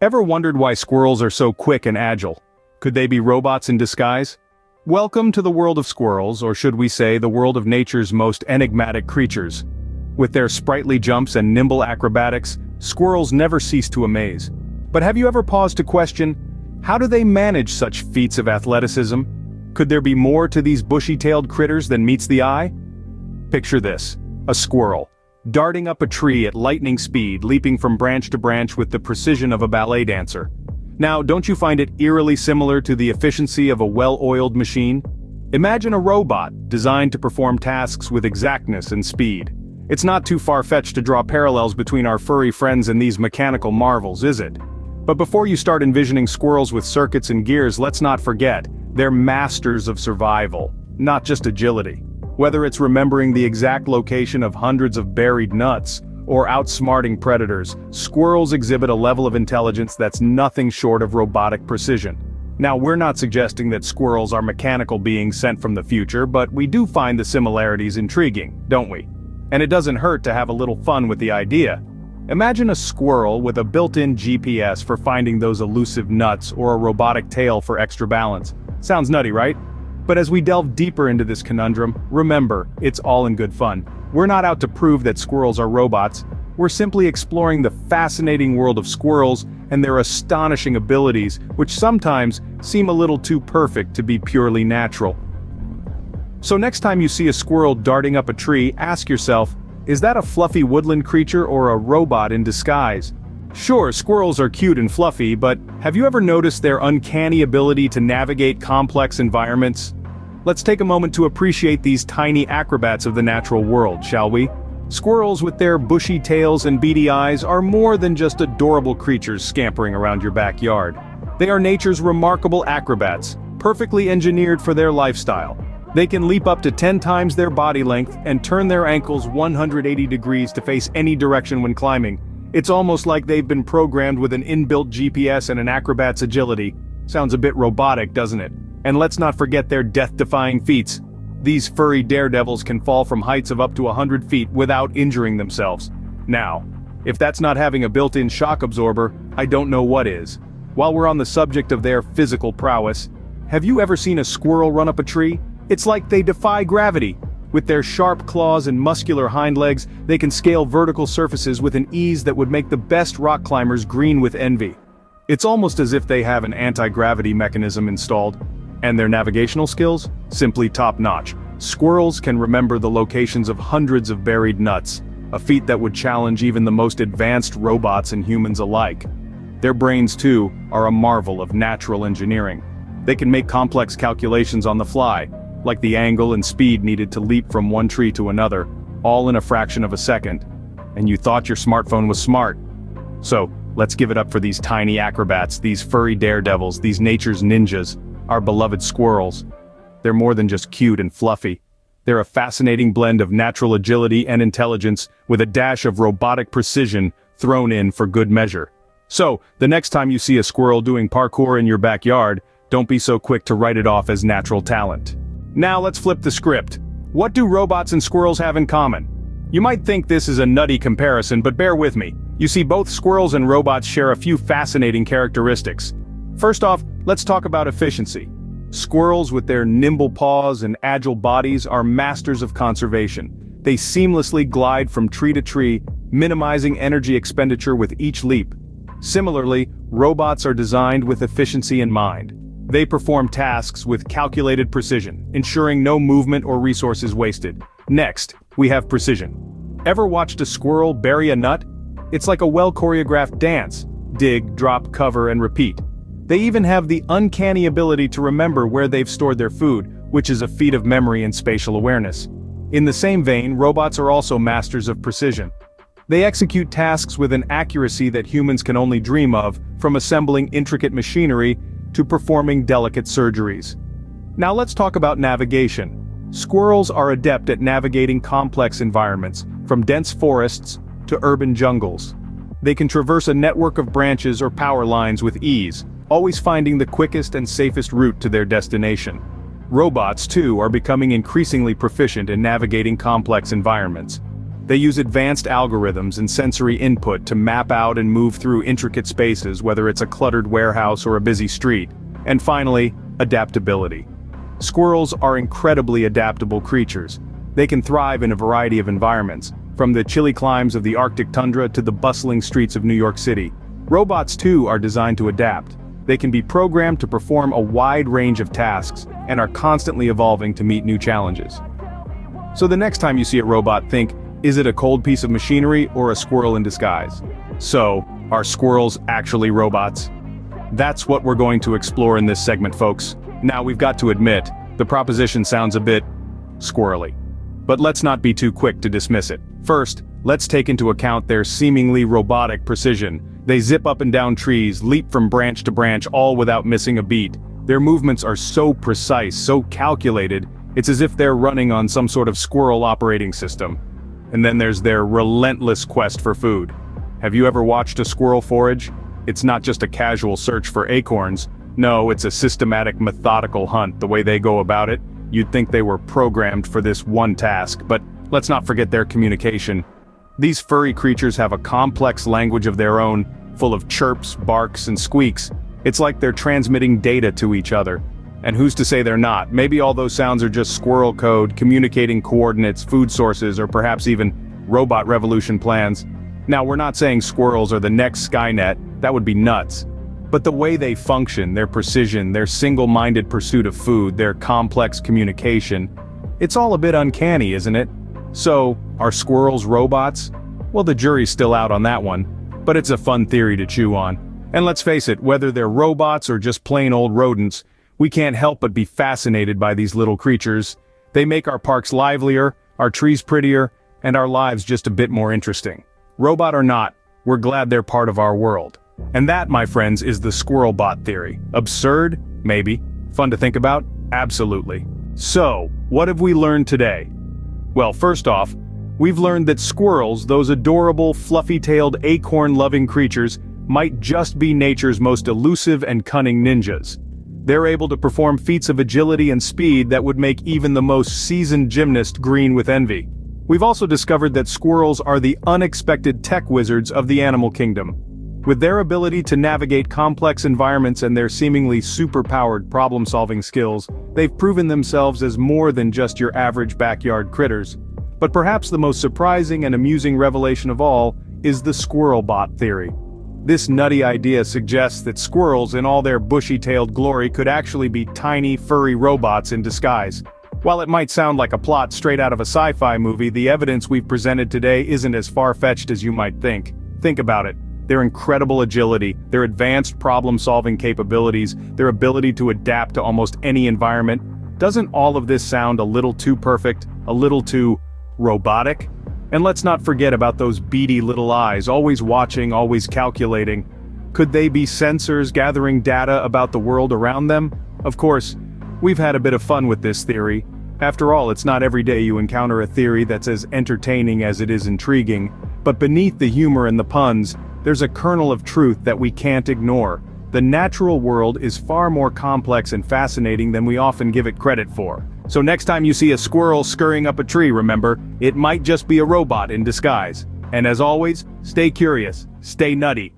Ever wondered why squirrels are so quick and agile? Could they be robots in disguise? Welcome to the world of squirrels, or should we say the world of nature's most enigmatic creatures. With their sprightly jumps and nimble acrobatics, squirrels never cease to amaze. But have you ever paused to question, how do they manage such feats of athleticism? Could there be more to these bushy-tailed critters than meets the eye? Picture this, a squirrel, darting up a tree at lightning speed, leaping from branch to branch with the precision of a ballet dancer. Now, don't you find it eerily similar to the efficiency of a well-oiled machine? Imagine a robot designed to perform tasks with exactness and speed. It's not too far-fetched to draw parallels between our furry friends and these mechanical marvels, is it? But before you start envisioning squirrels with circuits and gears, let's not forget, they're masters of survival, not just agility. Whether it's remembering the exact location of hundreds of buried nuts, or outsmarting predators, squirrels exhibit a level of intelligence that's nothing short of robotic precision. Now, we're not suggesting that squirrels are mechanical beings sent from the future, but we do find the similarities intriguing, don't we? And it doesn't hurt to have a little fun with the idea. Imagine a squirrel with a built-in GPS for finding those elusive nuts, or a robotic tail for extra balance. Sounds nutty, right? But as we delve deeper into this conundrum, remember, it's all in good fun. We're not out to prove that squirrels are robots, we're simply exploring the fascinating world of squirrels and their astonishing abilities, which sometimes seem a little too perfect to be purely natural. So next time you see a squirrel darting up a tree, ask yourself, is that a fluffy woodland creature or a robot in disguise? Sure, squirrels are cute and fluffy, but have you ever noticed their uncanny ability to navigate complex environments? Let's take a moment to appreciate these tiny acrobats of the natural world, shall we? Squirrels with their bushy tails and beady eyes are more than just adorable creatures scampering around your backyard. They are nature's remarkable acrobats, perfectly engineered for their lifestyle. They can leap up to 10 times their body length and turn their ankles 180 degrees to face any direction when climbing. It's almost like they've been programmed with an inbuilt GPS and an acrobat's agility. Sounds a bit robotic, doesn't it? And let's not forget their death-defying feats. These furry daredevils can fall from heights of up to 100 feet without injuring themselves. Now, if that's not having a built-in shock absorber, I don't know what is. While we're on the subject of their physical prowess, have you ever seen a squirrel run up a tree? It's like they defy gravity. With their sharp claws and muscular hind legs, they can scale vertical surfaces with an ease that would make the best rock climbers green with envy. It's almost as if they have an anti-gravity mechanism installed. And their navigational skills? Simply top-notch. Squirrels can remember the locations of hundreds of buried nuts, a feat that would challenge even the most advanced robots and humans alike. Their brains, too, are a marvel of natural engineering. They can make complex calculations on the fly, like the angle and speed needed to leap from one tree to another, all in a fraction of a second. And you thought your smartphone was smart. So, let's give it up for these tiny acrobats, these furry daredevils, these nature's ninjas, our beloved squirrels. They're more than just cute and fluffy. They're a fascinating blend of natural agility and intelligence, with a dash of robotic precision thrown in for good measure. So, the next time you see a squirrel doing parkour in your backyard, don't be so quick to write it off as natural talent. Now let's flip the script. What do robots and squirrels have in common? You might think this is a nutty comparison, but bear with me. You see, both squirrels and robots share a few fascinating characteristics. First off, let's talk about efficiency. Squirrels with their nimble paws and agile bodies are masters of conservation. They seamlessly glide from tree to tree, minimizing energy expenditure with each leap. Similarly, robots are designed with efficiency in mind. They perform tasks with calculated precision, ensuring no movement or resources wasted. Next, we have precision. Ever watched a squirrel bury a nut? It's like a well-choreographed dance. Dig, drop, cover, and repeat. They even have the uncanny ability to remember where they've stored their food, which is a feat of memory and spatial awareness. In the same vein, robots are also masters of precision. They execute tasks with an accuracy that humans can only dream of, from assembling intricate machinery to performing delicate surgeries. Now let's talk about navigation. Squirrels are adept at navigating complex environments, from dense forests to urban jungles. They can traverse a network of branches or power lines with ease, always finding the quickest and safest route to their destination. Robots, too, are becoming increasingly proficient in navigating complex environments. They use advanced algorithms and sensory input to map out and move through intricate spaces, whether it's a cluttered warehouse or a busy street. And finally, adaptability. Squirrels are incredibly adaptable creatures. They can thrive in a variety of environments, from the chilly climes of the Arctic tundra to the bustling streets of New York City. Robots too are designed to adapt. They can be programmed to perform a wide range of tasks and are constantly evolving to meet new challenges. So the next time you see a robot, think, is it a cold piece of machinery or a squirrel in disguise? So, are squirrels actually robots? That's what we're going to explore in this segment, folks. Now we've got to admit, the proposition sounds a bit squirrely. But let's not be too quick to dismiss it. First, let's take into account their seemingly robotic precision. They zip up and down trees, leap from branch to branch, all without missing a beat. Their movements are so precise, so calculated, it's as if they're running on some sort of squirrel operating system. And then there's their relentless quest for food. Have you ever watched a squirrel forage? It's not just a casual search for acorns. No, it's a systematic, methodical hunt. The way they go about it, you'd think they were programmed for this one task. But let's not forget their communication. These furry creatures have a complex language of their own, full of chirps, barks, and squeaks. It's like they're transmitting data to each other. And who's to say they're not? Maybe all those sounds are just squirrel code, communicating coordinates, food sources, or perhaps even robot revolution plans. Now, we're not saying squirrels are the next Skynet, that would be nuts. But the way they function, their precision, their single-minded pursuit of food, their complex communication, it's all a bit uncanny, isn't it? So, are squirrels robots? Well, the jury's still out on that one, but it's a fun theory to chew on. And let's face it, whether they're robots or just plain old rodents, we can't help but be fascinated by these little creatures. They make our parks livelier, our trees prettier, and our lives just a bit more interesting. Robot or not, we're glad they're part of our world. And that, my friends, is the squirrel bot theory. Absurd? Maybe. Fun to think about? Absolutely. So, what have we learned today? Well, first off, we've learned that squirrels, those adorable, fluffy-tailed, acorn-loving creatures, might just be nature's most elusive and cunning ninjas. They're able to perform feats of agility and speed that would make even the most seasoned gymnast green with envy. We've also discovered that squirrels are the unexpected tech wizards of the animal kingdom. With their ability to navigate complex environments and their seemingly super-powered problem-solving skills, they've proven themselves as more than just your average backyard critters. But perhaps the most surprising and amusing revelation of all is the squirrel bot theory. This nutty idea suggests that squirrels in all their bushy-tailed glory could actually be tiny, furry robots in disguise. While it might sound like a plot straight out of a sci-fi movie, the evidence we've presented today isn't as far-fetched as you might think. Think about it. Their incredible agility, their advanced problem-solving capabilities, their ability to adapt to almost any environment. Doesn't all of this sound a little too perfect, a little too robotic? And let's not forget about those beady little eyes, always watching, always calculating. Could they be sensors gathering data about the world around them? Of course, we've had a bit of fun with this theory. After all, it's not every day you encounter a theory that's as entertaining as it is intriguing. But beneath the humor and the puns, there's a kernel of truth that we can't ignore. The natural world is far more complex and fascinating than we often give it credit for. So next time you see a squirrel scurrying up a tree, remember, it might just be a robot in disguise. And as always, stay curious, stay nutty.